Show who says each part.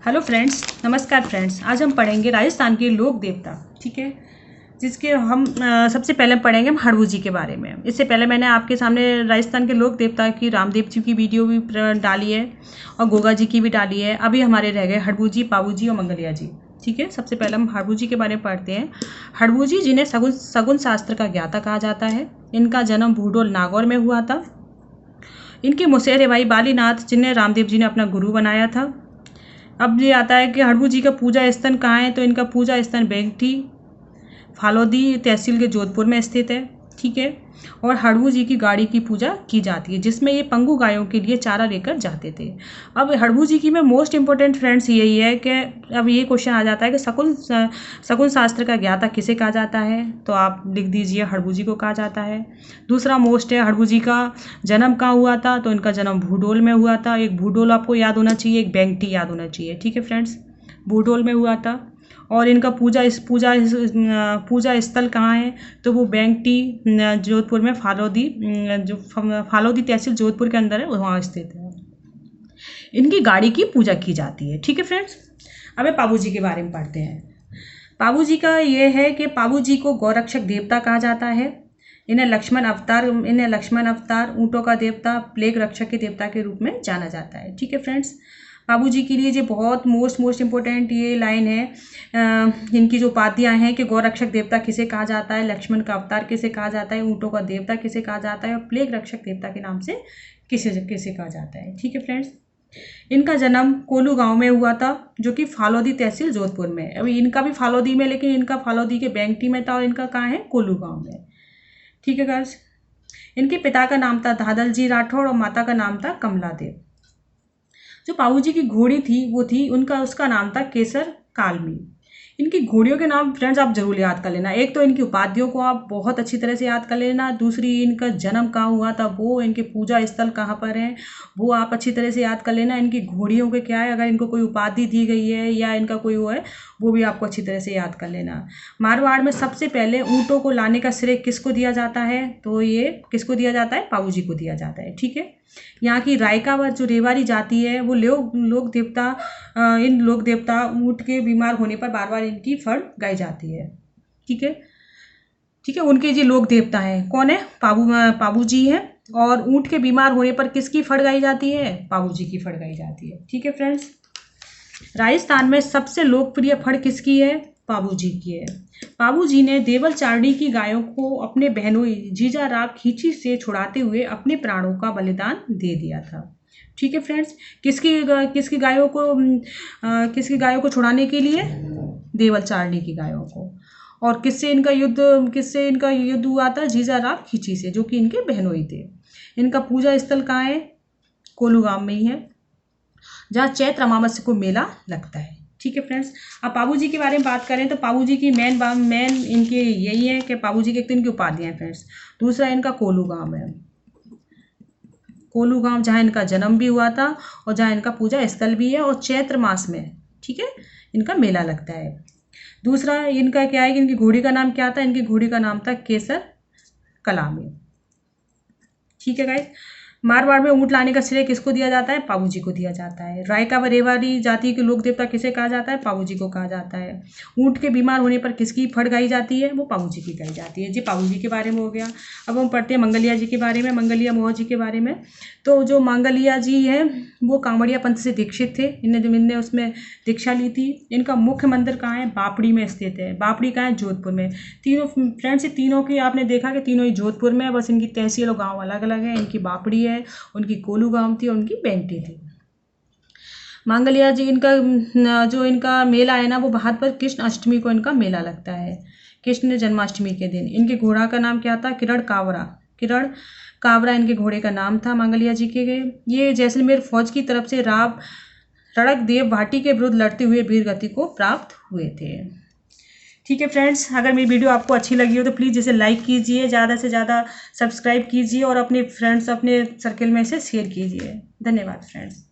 Speaker 1: Hello friends, नमस्कार friends. आज हम पढ़ेंगे राजस्थान के लोक देवता, ठीक है, जिसके हम सबसे पहले पढ़ेंगे हम हड़बू जी के बारे में। इससे पहले मैंने आपके सामने राजस्थान के लोक देवता की रामदेव जी की वीडियो भी डाली है और गोगा जी की भी डाली है। अभी हमारे रह गए हड़बू जी, पाबू जी और मंगलिया जी, ठीक है। सबसे पहले हम हड़बू जी के बारे में पढ़ते हैं। हड़बू जी जिन्हें सगुन शास्त्र का ज्ञाता कहा जाता है, इनका जन्म भूडोल नागौर में हुआ था। इनके मुसेरे भाई बालीनाथ जिन्हें रामदेव जी ने अपना गुरु बनाया था। अब ये आता है कि हड़बू जी का पूजा स्थल कहाँ है, तो इनका पूजा स्थल बेंगठी फालोदी तहसील के जोधपुर में स्थित है, ठीक है। और हड़बू जी की गाड़ी की पूजा की जाती है, जिसमें ये पंगु गायों के लिए चारा लेकर जाते थे। अब हड़बू जी की में मोस्ट इंपॉर्टेंट फ्रेंड्स यही है कि अब ये क्वेश्चन आ जाता है कि शकुन शास्त्र का ज्ञाता किसे कहा जाता है, तो आप लिख दीजिए हड़बू जी को कहा जाता है। दूसरा मोस्ट है हड़बू जी का जन्म कहाँ हुआ था, तो इनका जन्म भूडोल में हुआ था। एक भूडोल आपको याद होना चाहिए, एक बेंगटी याद होना चाहिए, ठीक है फ्रेंड्स। भूडोल में हुआ था। और इनका पूजा स्थल कहाँ है, तो वो बेंगटी जोधपुर में फालोदी तहसील जोधपुर के अंदर है, वहाँ स्थित है। इनकी गाड़ी की पूजा की जाती है, ठीक है फ्रेंड्स। अब पाबू जी के बारे में पढ़ते हैं। पाबू जी का ये है कि पाबू जी को गौरक्षक देवता कहा जाता है। इन्हें लक्ष्मण अवतार, ऊँटों का देवता, प्लेग रक्षक के देवता के रूप में जाना जाता है, ठीक है फ्रेंड्स। बाबू जी के लिए ये बहुत मोस्ट इम्पोर्टेंट ये लाइन है। इनकी जो उपाधियाँ हैं कि गौरक्षक देवता किसे कहा जाता है, लक्ष्मण का अवतार किसे कहा जाता है, ऊँटों का देवता किसे कहा जाता है और प्लेग रक्षक देवता के नाम से किसे कहा जाता है, ठीक है फ्रेंड्स। इनका जन्म कोलू गांव में हुआ था, जो कि फालोदी तहसील जोधपुर में। अभी इनका भी फालोदी में, लेकिन इनका फालोदी के बेंगटी में था और इनका कहाँ है, कोलू गांव में, ठीक है गाइस। इनके पिता का नाम था धादल जी राठौड़ और माता का नाम था कमला देव। जो पाबू जी की घोड़ी थी वो थी उसका नाम था केसर कालमी। इनकी घोड़ियों के नाम फ्रेंड्स आप जरूर याद कर लेना। एक तो इनकी उपाधियों को आप बहुत अच्छी तरह से याद कर लेना। दूसरी, इनका जन्म कहाँ हुआ था, वो इनके पूजा स्थल कहाँ पर है, वो आप अच्छी तरह से याद कर लेना। इनकी घोड़ियों के क्या है, अगर इनको कोई उपाधि दी गई है या इनका कोई वो है, वो भी आपको अच्छी तरह से याद कर लेना। मारवाड़ में सबसे पहले ऊँटों को लाने का श्रेय किसको दिया जाता है, तो ये किसको दिया जाता है, पाबू जी को दिया जाता है, ठीक है। यहाँ की रायका जो रेवाड़ी जाति है वो इन लोक देवता ऊँट के बीमार होने पर बार बार इनकी फड़ गाई जाती है, ठीक है, ठीक है। उनके जो लोक देवता हैं कौन है, पाबू जी हैं। और ऊँट के बीमार होने पर किसकी फड़ गाई जाती है, पाबू जी की फड़ गाई जाती है, ठीक है फ्रेंड्स। राजस्थान में सबसे लोकप्रिय फड़ किसकी है, पाबू जी की है। पाबू जी ने देवल चारणी की गायों को अपने बहनोई जीजा राव खींची से छुड़ाते हुए अपने प्राणों का बलिदान दे दिया था, ठीक है फ्रेंड्स। किसकी गायों को छुड़ाने के लिए, देवल चारणी की गायों को। और किससे इनका युद्ध हुआ था, जीजा राव खींची से, जो कि इनके बहनोई थे। इनका पूजा स्थल कहाँ है, कोलू गांव में ही है, जहाँ चैत्र अमावस्या को मेला लगता है, ठीक है फ्रेंड्स। अब पाबू जी के बारे में बात करें तो पाबू जी की मेन इनके यही है कि पाबू जी की एक तो इनकी उपाधियाँ हैं फ्रेंड्स। दूसरा इनका कोलू गांव है, कोलू गांव जहाँ इनका जन्म भी हुआ था और जहाँ इनका पूजा स्थल भी है, और चैत्र मास में, ठीक है, इनका मेला लगता है। दूसरा इनका क्या है कि इनकी घोड़ी का नाम क्या था, इनकी घोड़ी का नाम था केसर कलामी, ठीक है गाइस। मारवाड़ में ऊँट लाने का श्रेय किसको दिया जाता है, पाबू जी को दिया जाता है। रायका व रेवाड़ी जाति के लोक देवता किसे कहा जाता है, पाबू जी को कहा जाता है। ऊँट के बीमार होने पर किसकी फड़ गाई जाती है, वो पाबू जी की गाई जाती है। जी पाबू जी के बारे में हो गया। अब हम पढ़ते हैं मंगलिया जी के बारे में, मंगलिया मोह जी के बारे में। तो जो मंगलिया जी हैं वो कांवड़िया पंथ से दीक्षित थे, इनने उसमें दीक्षा ली थी। इनका मुख्य मंदिर कहाँ है, बापड़ी में स्थित है। बापड़ी कहाँ है, जोधपुर में। तीनों फ्रेंड्स तीनों की आपने देखा कि तीनों ही जोधपुर में, बस इनकी तहसील और गाँव अलग अलग है। इनकी बापड़ी है, उनकी कोलू गांव थी और उनकी बेंगटी थी। मंगलिया जी इनका मेला है ना, वो भाद पर कृष्ण अष्टमी को इनका मेला लगता है, कृष्ण जन्माष्टमी के दिन। इनके घोड़ा का नाम क्या था, किरण कावरा इनके घोड़े का नाम था मंगलिया जी के। ये जैसलमेर फौज की तरफ से राव रड़क देव भाटी के विरुद्ध लड़ते हुए वीर गति को प्राप्त हुए थे, ठीक है फ्रेंड्स। अगर मेरी वीडियो आपको अच्छी लगी हो तो प्लीज़ जैसे लाइक कीजिए, ज़्यादा से ज़्यादा सब्सक्राइब कीजिए और अपने फ्रेंड्स, अपने सर्कल में इसे शेयर कीजिए। धन्यवाद फ्रेंड्स।